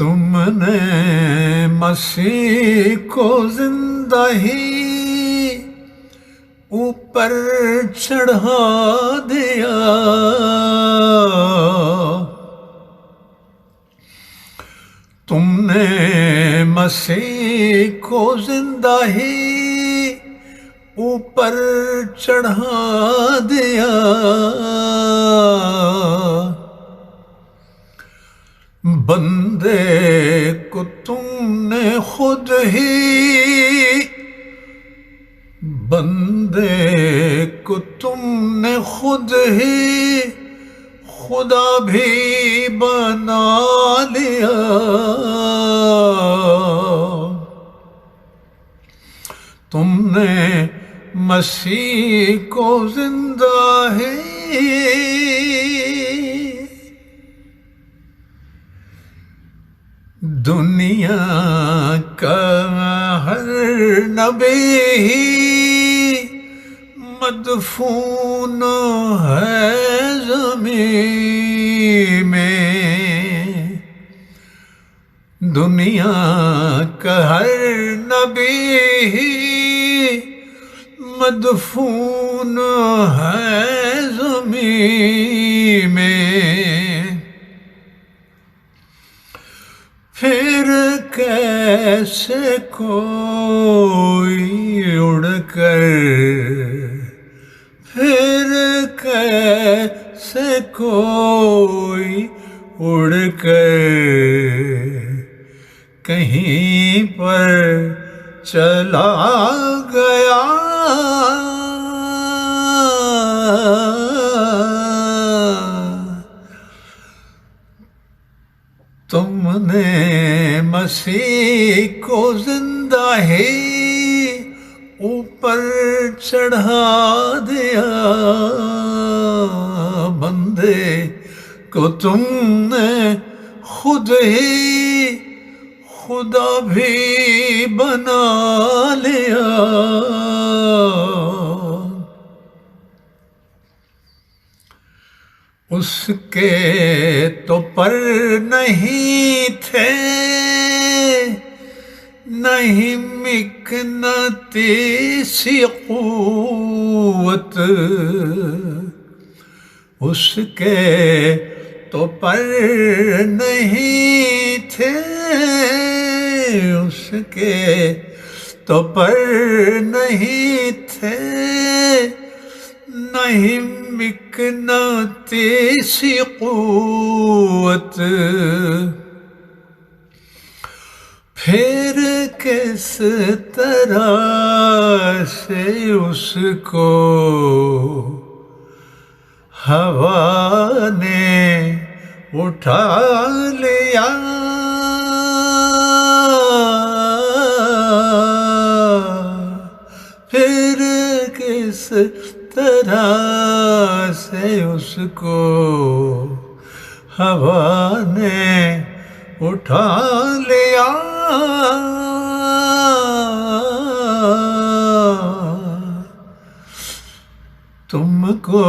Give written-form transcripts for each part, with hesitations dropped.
تم نے مسیح کو زندہ ہی اوپر چڑھا دیا، تم نے مسیح کو زندہ ہی اوپر چڑھا دیا، بندے کو تم نے خود ہی، بندے کو تم نے خود ہی خدا بھی بنا لیا، تم نے مسیح کو زندہ ہی دنیا کا ہر نبی مدفون ہے زمین میں، دنیا کا ہر نبی مدفون ہے زمین میں، پھر کیسے کوئی اڑ کر، پھر کیسے کوئی اڑ کر کہیں پر چلا گیا، تم نے مسیح کو زندہ ہی اوپر چڑھا دیا، بندے کو تم نے خود ہی خدا بھی بنا لیا، اس کے تو پر نہیں تھے، نہیں مقناطیسی قوت، اس کے تو پر نہیں تھے، اس کے تو پر نہیں تھے، نہیں مقناطیسی قوت، پھر کس طرح سے اس کو ہوا نے اٹھا لیا، پھر کس طرح سے اس کو ہوا نے اٹھا لیا، تم کو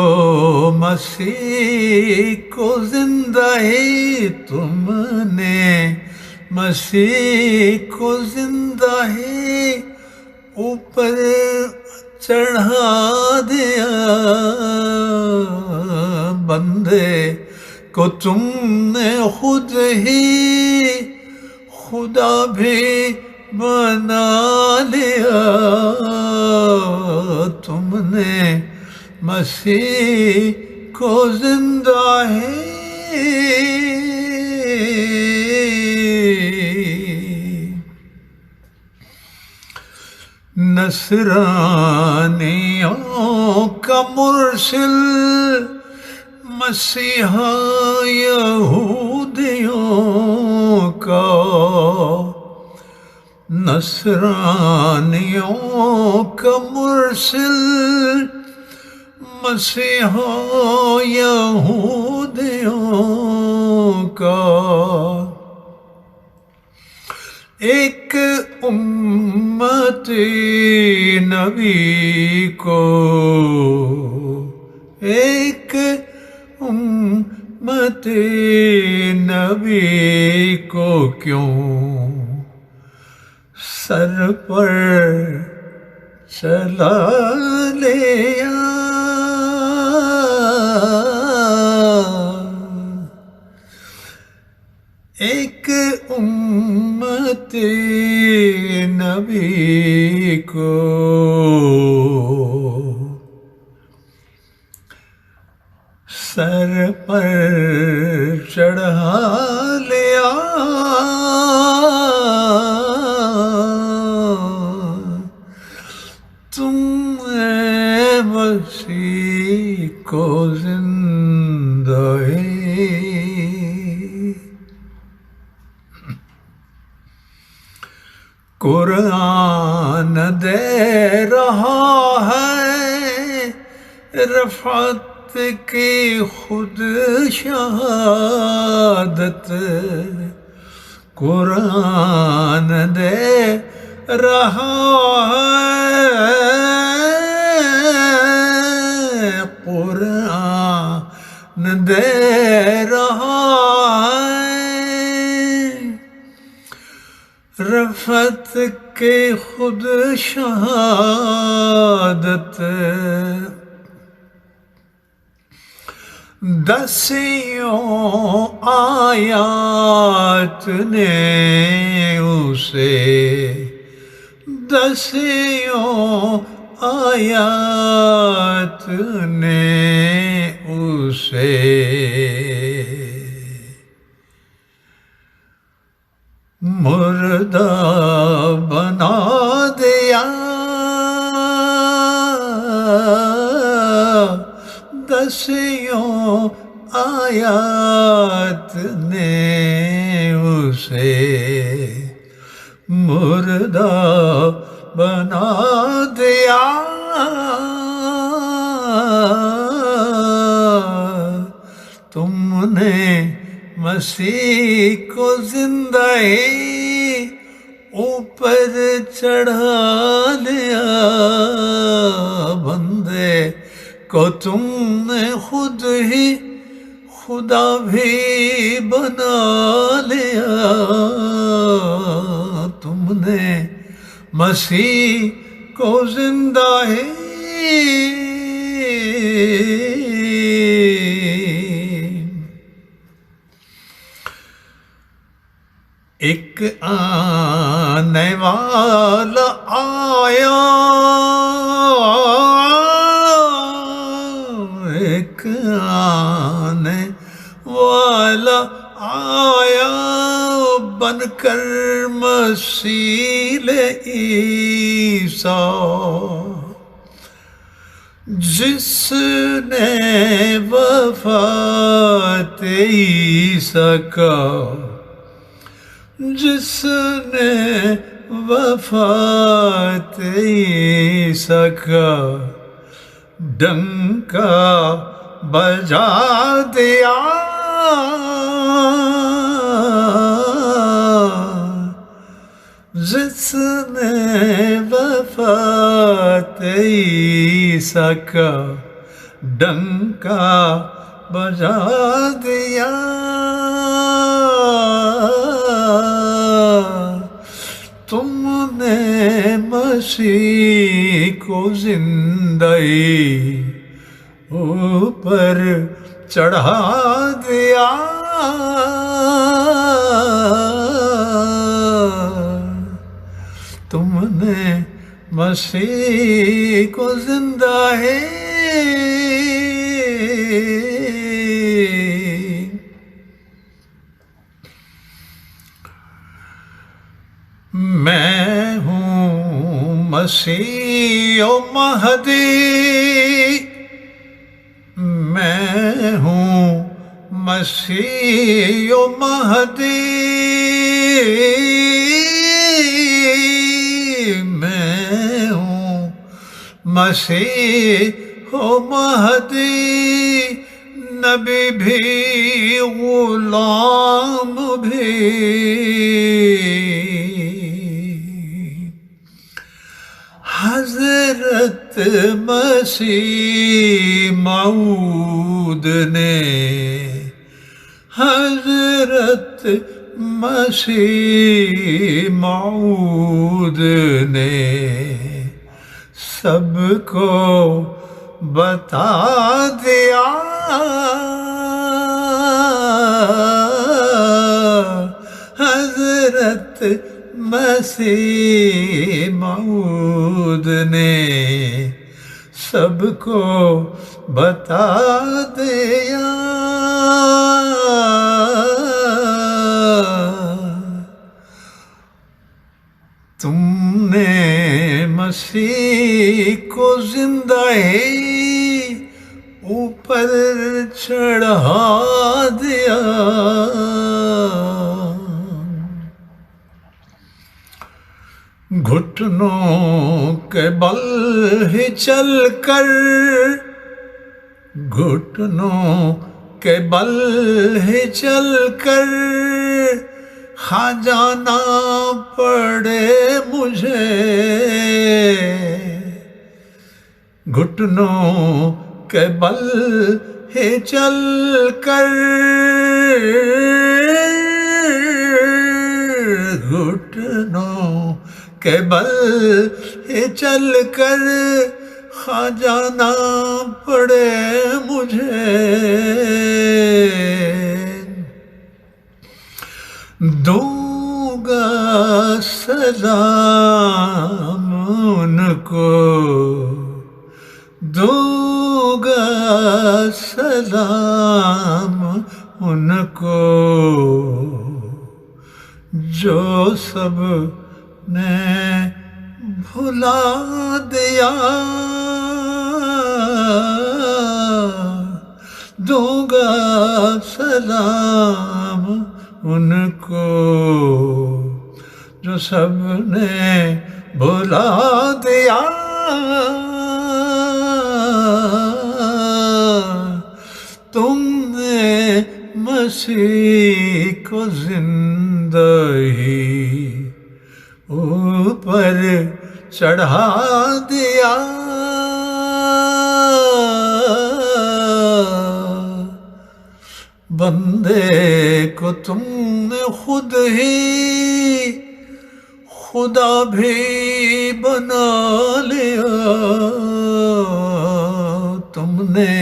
مسیح کو زندہ ہی، تم نے مسیح کو زندہ ہی اوپر چڑھا دیا، بندے کو تم نے خود ہی خدا بھی بنا لیا، تم نے مسیح کو زندہ ہی نصرانیوں کا مرسل مسیحا یہودیوں کا، نصرانیوں کا مرسل مسیحا یہودیوں کا، ایک امتی نبی کو، ایک امتی امت نبی کو کیوں سر پر چلا لیا؟ ایک امت نبی کو سر پر چڑھا لیا، تم اے مسیح کو زندہ قرآن دے رہا ہے رفعت کی خود شہادت، قرآن دے رہا ہے، قرآن دے رہا ہے رفعت کے خود شہادت، دسیوں آیات نے اسے، دسیوں آیات نے اسے مردہ بنا دیا، دسیوں آیات نے اسے مردہ بنا دیا، تم نے مسیح کو زندہ اوپر چڑھا لیا، بندے کو تم نے خود ہی خدا بھی بنا لیا، تم نے مسیح کو زندہ ایک آنے والا آیا، ایک آنے والا آیا بن کر مسیح عیسیٰ، جس نے وفات عیسیٰ کا، جس نے وفات عیسیٰ کا ڈنکا بجا دیا، جس نے وفات عیسیٰ کا ڈنکا بجا دیا، تم نے مسیح کو زندہ اوپر چڑھا دیا، تم نے مسیح کو زندہ میں ہوں مسیح و مہدی، میں ہوں مسیح و مہدی، میں ہوں مسیح و مہدی، نبی بھی غلام بھی، حضرت مسیح موعود نے حضرت مسیح موعود نے سب کو بتا دیا، حضرت مسیح موعود نے سب کو بتا دیا، تم نے مسیح کو زندہ اوپر چڑھا دیا، گھٹنوں کے بل ہی چل کر، گھٹنوں کے بل ہی چل کر کھا جانا پڑے مجھے، گھٹنوں کے بل ہی چل کر، گھٹنوں کے بل ہی چل کر کھا جانا پڑے مجھے، دوں گا سلام ان کو، دوں گا سلام ان کو، جو سب نے بھلا دیا، دوں گا سلام ان کو، جو سب نے بھلا دیا، تم نے مسیح کو زندہ ہی اوپر چڑھا دیا، بندے کو تم نے خود ہی خدا بھی بنا لیا، تم نے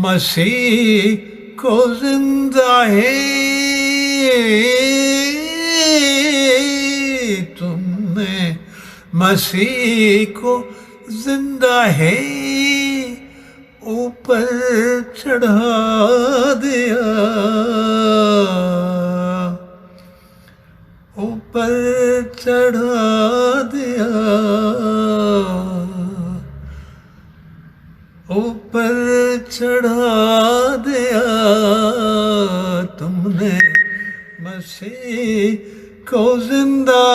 مسیح کو زندہ تم نے مسیح کو زندہ اوپر چڑھا دیا، اوپر چڑھا دیا، اوپر چڑھا دیا، تم نے مسیح کو زندہ